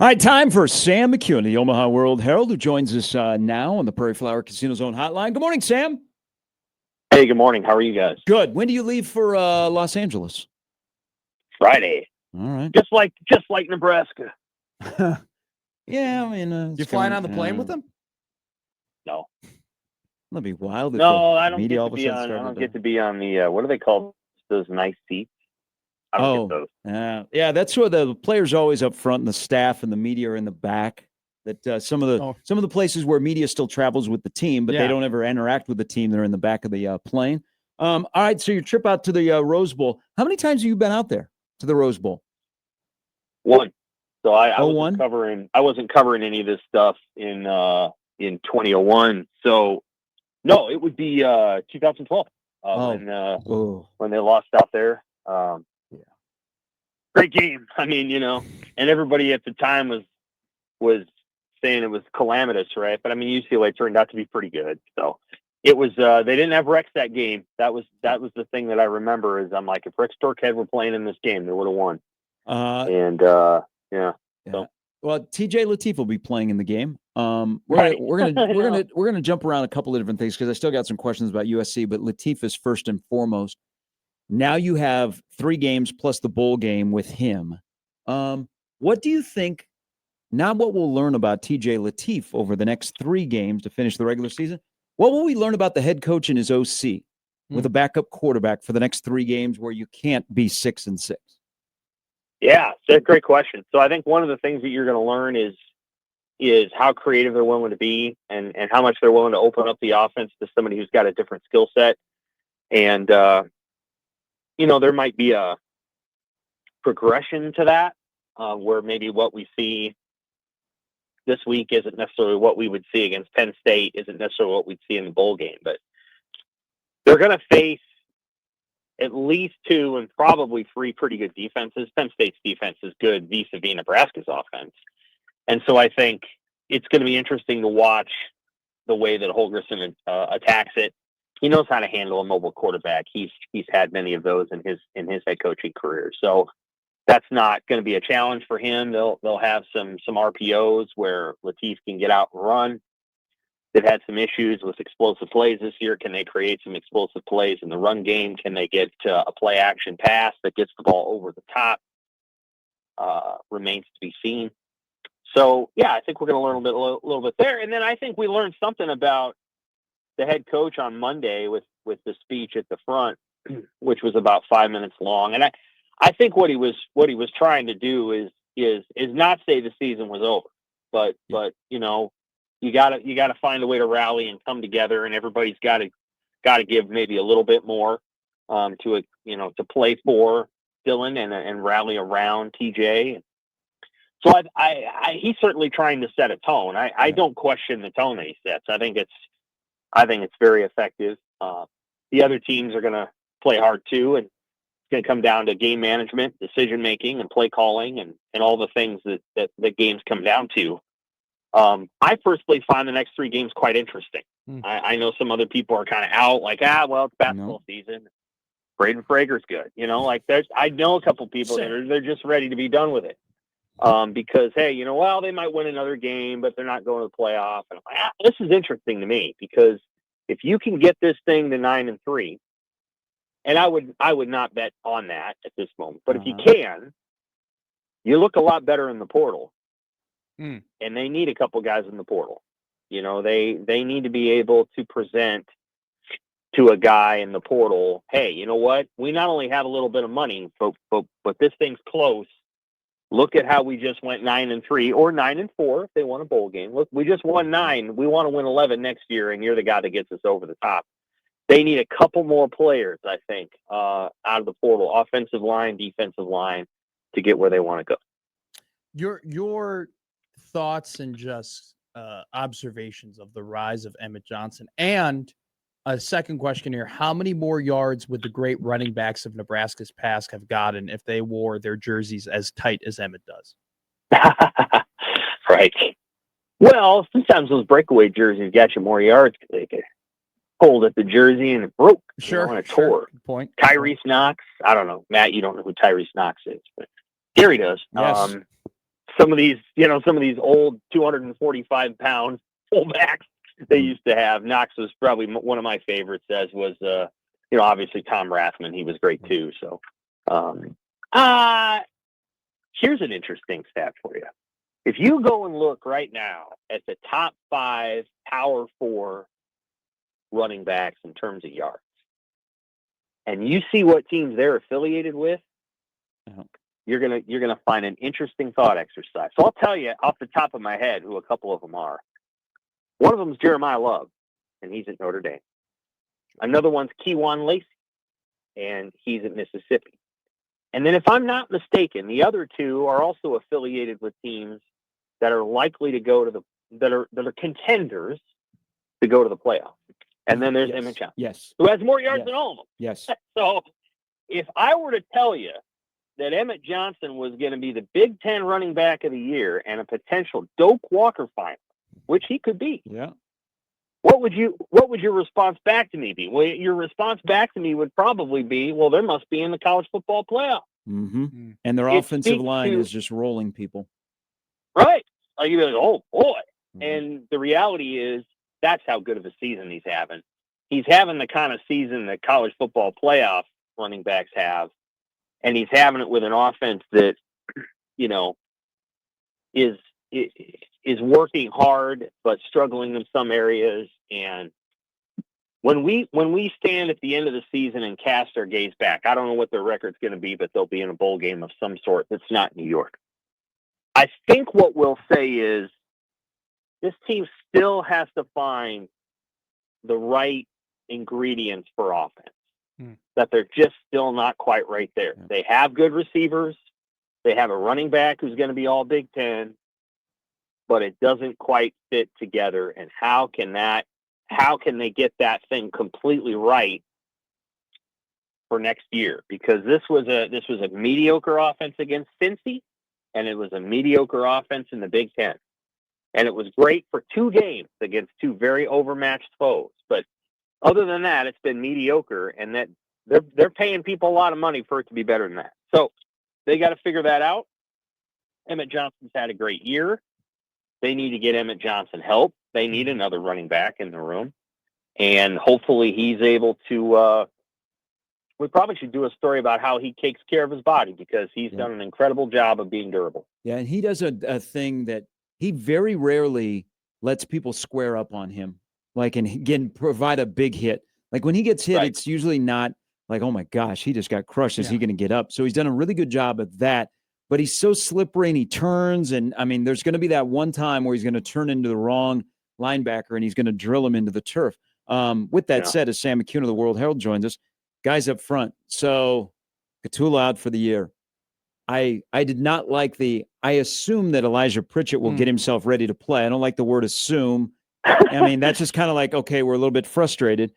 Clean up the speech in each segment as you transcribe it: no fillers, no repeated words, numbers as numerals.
All right, time for Sam McKewon, the Omaha World-Herald, who joins us now on the Prairie Flower Casino Zone hotline. Good morning, Sam. Hey, good morning. How are you guys? Good. When do you leave for Los Angeles? Friday. All right. Just like Nebraska. Yeah, I mean, you flying on the plane with them? No. That'd be wild. No, I don't get to be on. I don't get to be on the. What do they call those nice seats? I don't get those. Yeah, that's where the players are always up front, and the staff and the media are in the back. That some of the places where media still travels with the team, but they don't ever interact with the team. They're in the back of the plane. All right, so your trip out to the Rose Bowl. How many times have you been out there to the Rose Bowl? One. So I wasn't covering any of this stuff in 2001. So no, it would be 2012 when they lost out there. Great game. I mean, and everybody at the time was saying it was calamitous, right? But I mean, UCLA turned out to be pretty good. So it was. They didn't have Rex that game. That was the thing that I remember. Is I'm like, if Rex Torqued were playing in this game, they would have won. Yeah. So. Well, TJ Lateef will be playing in the game. We're gonna jump around a couple of different things because I still got some questions about USC, but Lateef is first and foremost. Now you have 3 games plus the bowl game with him. What do you think? Not what we'll learn about TJ Lateef over the next 3 games to finish the regular season. What will we learn about the head coach and his OC with a backup quarterback for the next 3 games where you can't be 6-6? Yeah, that's a great question. So I think one of the things that you're going to learn is how creative they're willing to be and how much they're willing to open up the offense to somebody who's got a different skill set. And, there might be a progression to that where maybe what we see this week isn't necessarily what we would see against Penn State, isn't necessarily what we'd see in the bowl game. But they're going to face at least 2 and probably 3 pretty good defenses. Penn State's defense is good vis-a-vis Nebraska's offense. And so I think it's going to be interesting to watch the way that Holgorsen attacks it. He knows how to handle a mobile quarterback. He's had many of those in his head coaching career. So that's not going to be a challenge for him. They'll have some RPOs where Lateef can get out and run. They've had some issues with explosive plays this year. Can they create some explosive plays in the run game? Can they get a play action pass that gets the ball over the top? Remains to be seen. So, yeah, I think we're going to learn a little bit there. And then I think we learned something about the head coach on Monday with the speech at the front, which was about 5 minutes long. And I think what he was trying to do is not say the season was over, but you gotta find a way to rally and come together, and everybody's got to give maybe a little bit more to play for Dylan and rally around TJ. So he's certainly trying to set a tone. I don't question the tone that he sets. I think it's very effective. The other teams are going to play hard too, and it's going to come down to game management, decision making, and play calling, and all the things that games come down to. I personally find the next 3 games quite interesting. I know some other people are kind of out, like, it's basketball season. Braden Frager's good. I know a couple people that they're just ready to be done with it. Because, hey, they might win another game, but they're not going to the playoff. And I'm like, this is interesting to me because if you can get this thing to 9-3, and I would not bet on that at this moment, but if you can, you look a lot better in the portal. And they need a couple guys in the portal. They need to be able to present to a guy in the portal, hey, you know what? We not only have a little bit of money, but this thing's close. Look at how we just went 9-3 or 9-4 if they won a bowl game. Look, we just won 9. We want to win 11 next year, and you're the guy that gets us over the top. They need a couple more players, I think, out of the portal, offensive line, defensive line, to get where they want to go. Your thoughts and just observations of the rise of Emmett Johnson. And a second question here, how many more yards would the great running backs of Nebraska's past have gotten if they wore their jerseys as tight as Emmett does? Right. Well, sometimes those breakaway jerseys got you more yards because they could hold at the jersey and it broke. And it tore. Good point. Tyrese Knox. I don't know. Matt, you don't know who Tyrese Knox is, but Gary does. Yes. some of these old 245-pound fullbacks they used to have. Knox was probably one of my favorites, as was, obviously Tom Rathman. He was great too. So, here's an interesting stat for you. If you go and look right now at the top 5 Power 4 running backs in terms of yards, and you see what teams they're affiliated with, you're gonna find an interesting thought exercise. So I'll tell you off the top of my head who a couple of them are. One of them is Jeremiah Love, and he's at Notre Dame. Another one's McKewon Lacey, and he's at Mississippi. And then, if I'm not mistaken, the other two are also affiliated with teams that are likely to go to that are contenders to go to the playoffs. And then there's Emmett Johnson, who has more yards than all of them. Yes. So, if I were to tell you that Emmett Johnson was going to be the Big Ten running back of the year and a potential Doak Walker finalist, which he could be, what would your response back to me be? Well, your response back to me would probably be, well, there must be in the college football playoff. Mm-hmm. And their offensive line is just rolling people. Right. Like, you'd be like, oh, boy. Mm-hmm. And the reality is that's how good of a season he's having. He's having the kind of season that college football playoff running backs have, and he's having it with an offense that, is working hard but struggling in some areas. And when we stand at the end of the season and cast our gaze back, I don't know what their record's going to be, but they'll be in a bowl game of some sort that's not New York. I think what we'll say is this team still has to find the right ingredients for offense, that they're just still not quite right there. Yeah. They have good receivers. They have a running back who's going to be all Big Ten, but it doesn't quite fit together. And how can they get that thing completely right for next year? Because this was a mediocre offense against Cincy, and it was a mediocre offense in the Big Ten. And it was great for 2 games against 2 very overmatched foes. But other than that, it's been mediocre, and that they're paying people a lot of money for it to be better than that. So they got to figure that out. Emmett Johnson's had a great year. They need to get Emmett Johnson help. They need another running back in the room. And hopefully he's able to we probably should do a story about how he takes care of his body, because he's done an incredible job of being durable. Yeah, and he does a thing that he very rarely lets people square up on him, like, and again, provide a big hit. Like, when he gets hit, it's usually not like, oh my gosh, he just got crushed. Is he going to get up? So he's done a really good job at that. But he's so slippery, and he turns. And, I mean, there's going to be that one time where he's going to turn into the wrong linebacker, and he's going to drill him into the turf. With that said, as Sam McKewon of the World-Herald joins us, guys up front. So Katula out for the year. I did not like I assume that Elijah Pritchett will get himself ready to play. I don't like the word assume. I mean, that's just kind of like, okay, we're a little bit frustrated.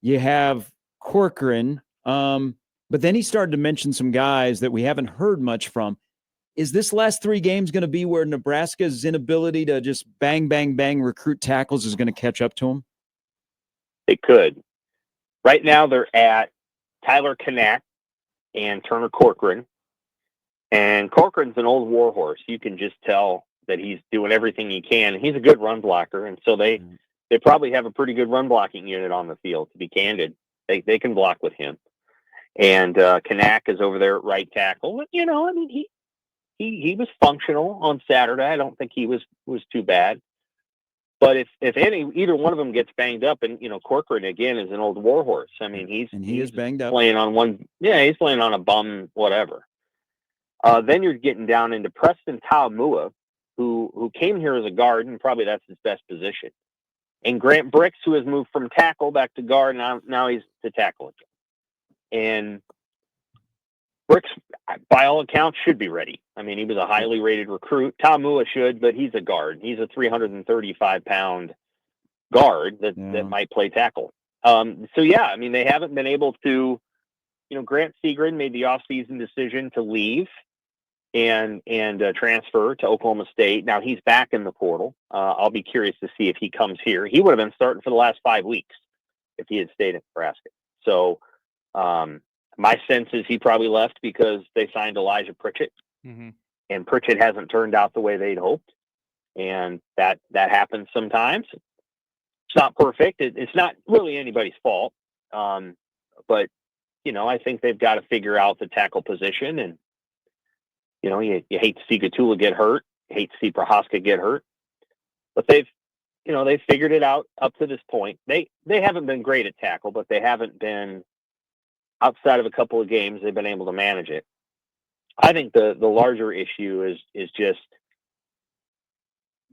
You have Corcoran, but then he started to mention some guys that we haven't heard much from. Is this last 3 games going to be where Nebraska's inability to just bang, bang, bang recruit tackles is going to catch up to them? It could. Right now they're at Tyler Knack and Turner Corcoran. And Corcoran's an old warhorse. You can just tell that he's doing everything he can. He's a good run blocker, and so they probably have a pretty good run blocking unit on the field, to be candid. They can block with him. And Knack is over there at right tackle. He was functional on Saturday. I don't think he was too bad. But if either one of them gets banged up, and Corcoran again is an old warhorse. I mean, he is banged up, playing on one. Yeah, he's playing on a bum, whatever. Then you're getting down into Preston Taumua, who came here as a guard, and probably that's his best position. And Grant Bricks, who has moved from tackle back to guard, now he's to tackle again. And Bricks, by all accounts, should be ready. I mean, he was a highly rated recruit. Taumua should, but he's a guard. He's a 335-pound guard that might play tackle. I mean, they haven't been able to. Grant Seagren made the offseason decision to leave and transfer to Oklahoma State. Now he's back in the portal. I'll be curious to see if he comes here. He would have been starting for the last 5 weeks if he had stayed in Nebraska. So my sense is he probably left because they signed Elijah Pritchett. Mm-hmm. and Pritchett hasn't turned out the way they'd hoped. And that happens sometimes. It's not perfect. It's not really anybody's fault. But, I think they've got to figure out the tackle position. And, you hate to see Gatula get hurt. You hate to see Prohaska get hurt. But they've figured it out up to this point. They haven't been great at tackle, but they haven't been, outside of a couple of games, they've been able to manage it. I think the larger issue is just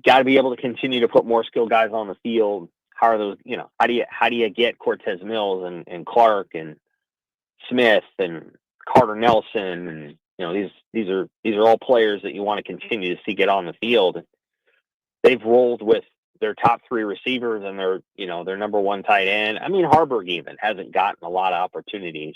got to be able to continue to put more skilled guys on the field. How are those, how do you get Cortez Mills and Clark and Smith and Carter Nelson? And, these are all players that you want to continue to see get on the field. They've rolled with their top three receivers and their number one tight end. I mean, Harburg even hasn't gotten a lot of opportunities.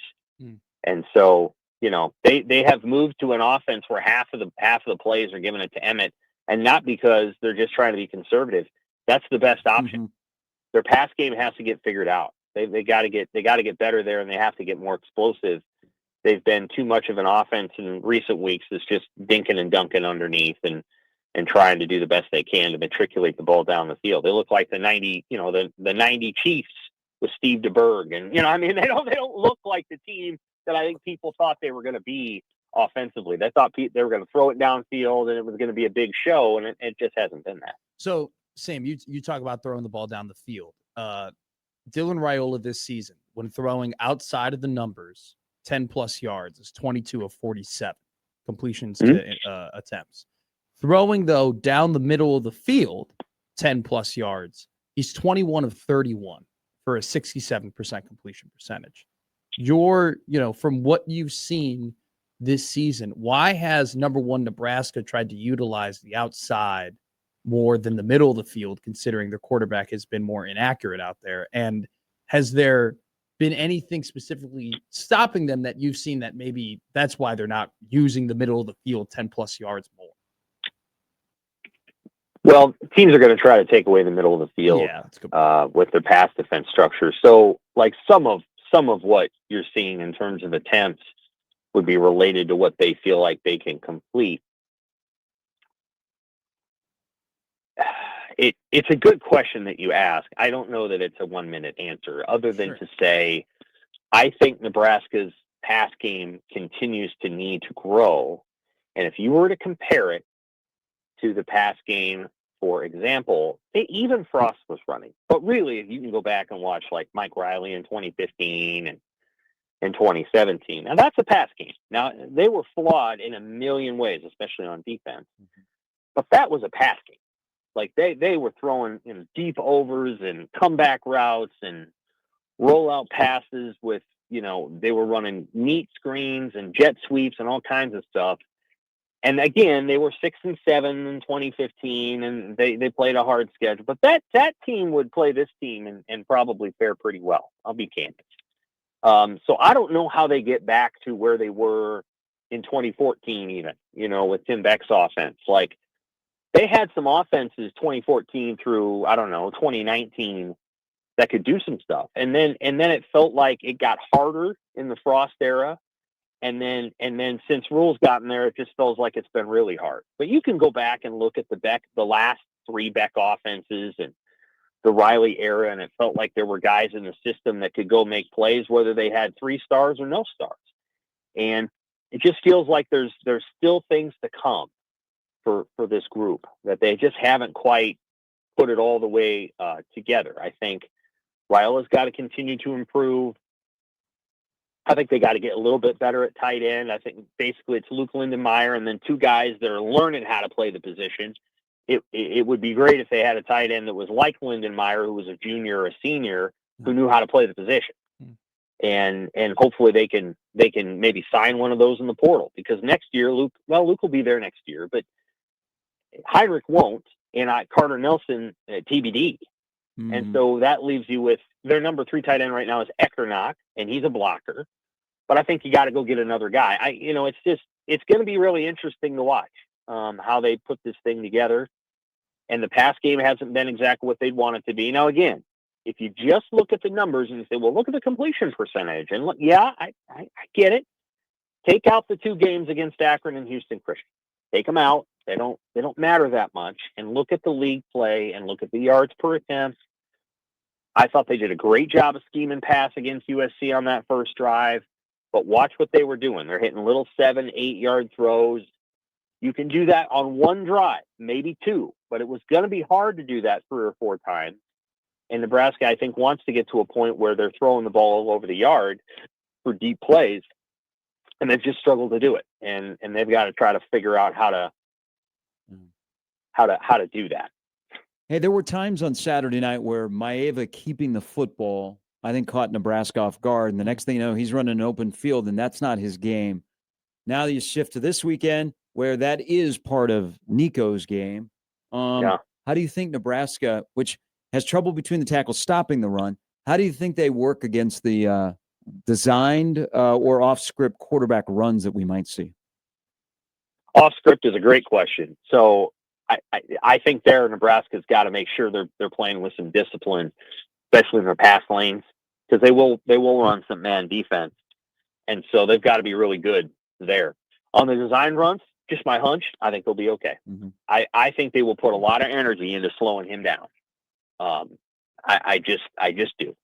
And so, they have moved to an offense where half of the plays are giving it to Emmett, and not because they're just trying to be conservative. That's the best option. Mm-hmm. Their pass game has to get figured out. They got to get better there, and they have to get more explosive. They've been too much of an offense in recent weeks that's just dinking and dunking underneath and trying to do the best they can to matriculate the ball down the field. They look like the 90 Chiefs with Steve DeBerg. And, they don't look like the team that I think people thought they were going to be offensively. They thought they were going to throw it downfield and it was going to be a big show, and it just hasn't been that. So, Sam, you talk about throwing the ball down the field. Dylan Raiola this season, when throwing outside of the numbers, 10-plus yards, is 22 of 47 completions to attempts. Throwing, though, down the middle of the field, 10-plus yards, he's 21 of 31 for a 67% completion percentage. From what you've seen this season, why has number one Nebraska tried to utilize the outside more than the middle of the field, considering their quarterback has been more inaccurate out there? And has there been anything specifically stopping them that you've seen that maybe that's why they're not using the middle of the field 10-plus yards more? Well, teams are going to try to take away the middle of the field with their pass defense structure. So, like some of what you're seeing in terms of attempts would be related to what they feel like they can complete. It's a good question that you ask. I don't know that it's a 1-minute answer, other than to say, I think Nebraska's pass game continues to need to grow. And if you were to compare it to the pass game, for example, even Frost was running. But really, if you can go back and watch like Mike Riley in 2015 and in 2017, now that's a pass game. Now, they were flawed in a million ways, especially on defense. But that was a pass game. Like they were throwing deep overs and comeback routes and rollout passes with, they were running neat screens and jet sweeps and all kinds of stuff. And again, they were 6-7 in 2015, and they played a hard schedule. But that team would play this team and probably fare pretty well. I'll be candid. So I don't know how they get back to where they were in 2014, even, with Tim Beck's offense. Like, they had some offenses 2014 through, 2019 that could do some stuff. And then it felt like it got harder in the Frost era. And then since Rule's gotten there, it just feels like it's been really hard. But you can go back and look at the last three Beck offenses and the Riley era, and it felt like there were guys in the system that could go make plays, whether they had 3 stars or no stars. And it just feels like there's still things to come for this group, that they just haven't quite put it all the way together. I think Raiola's got to continue to improve. I think they got to get a little bit better at tight end. I think basically it's Luke Lindenmeyer and then 2 guys that are learning how to play the position. It would be great if they had a tight end that was like Lindenmeyer, who was a junior or a senior, who knew how to play the position. And hopefully they can maybe sign one of those in the portal, because next year Luke will be there next year, but Heinrich won't, and Carter Nelson TBD. And so that leaves you with their number 3 tight end right now is Eckernach, and he's a blocker. But I think you got to go get another guy. It's going to be really interesting to watch how they put this thing together. And the pass game hasn't been exactly what they'd want it to be. Now, again, if you just look at the numbers and you say, well, look at the completion percentage, and look, I get it. Take out the 2 games against Akron and Houston Christian. take them out. They don't matter that much. And look at the league play and look at the yards per attempt. I thought they did a great job of scheming pass against USC on that first drive. But watch what they were doing. They're hitting little 7, 8-yard throws. You can do that on one drive, maybe two, but it was going to be hard to do that 3 or 4 times. And Nebraska, I think, wants to get to a point where they're throwing the ball all over the yard for deep plays, and they've just struggled to do it. And they've got to try to figure out how to do that. Hey, there were times on Saturday night where Maeva keeping the football, I think, caught Nebraska off guard, and the next thing you know, he's running an open field, and that's not his game. Now you shift to this weekend where that is part of Nico's game. How do you think Nebraska, which has trouble between the tackles stopping the run, how do you think they work against the designed or off-script quarterback runs that we might see? Off-script is a great question. So I think Nebraska's got to make sure they're playing with some discipline, especially in their pass lanes, because they will run some man defense, and so they've got to be really good there. On the design runs, just my hunch, I think they'll be okay. Mm-hmm. I think they will put a lot of energy into slowing him down. I just do.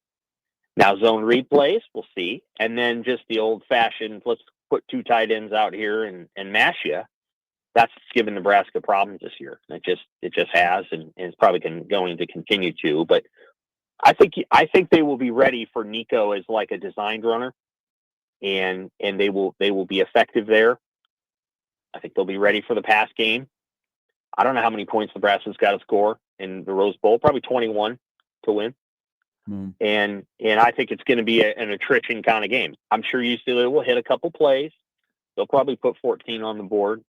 Now zone read plays, we'll see, and then just the old-fashioned let's put 2 tight ends out here and mash you. That's given Nebraska problems this year. It just has, and it's probably going to continue to. But I think they will be ready for Nico as like a designed runner, and they will be effective there. I think they'll be ready for the pass game. I don't know how many points Nebraska's got to score in the Rose Bowl. Probably 21 to win. Mm. And I think it's going to be an attrition kind of game. I'm sure UCLA will hit a couple plays. They'll probably put 14 on the board.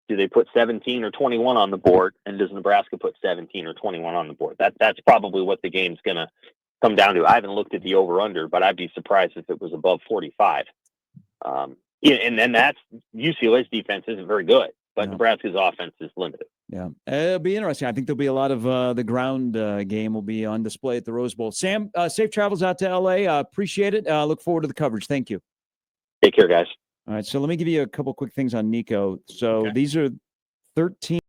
Do they put 17 or 21 on the board? And does Nebraska put 17 or 21 on the board? That's probably what the game's going to come down to. I haven't looked at the over-under, but I'd be surprised if it was above 45. And then that's UCLA's defense isn't very good, but Nebraska's offense is limited. Yeah, it'll be interesting. I think there'll be a lot of the ground game will be on display at the Rose Bowl. Sam, safe travels out to L.A. Appreciate it. Look forward to the coverage. Thank you. Take care, guys. All right, so let me give you a couple quick things on Nico. So these are 13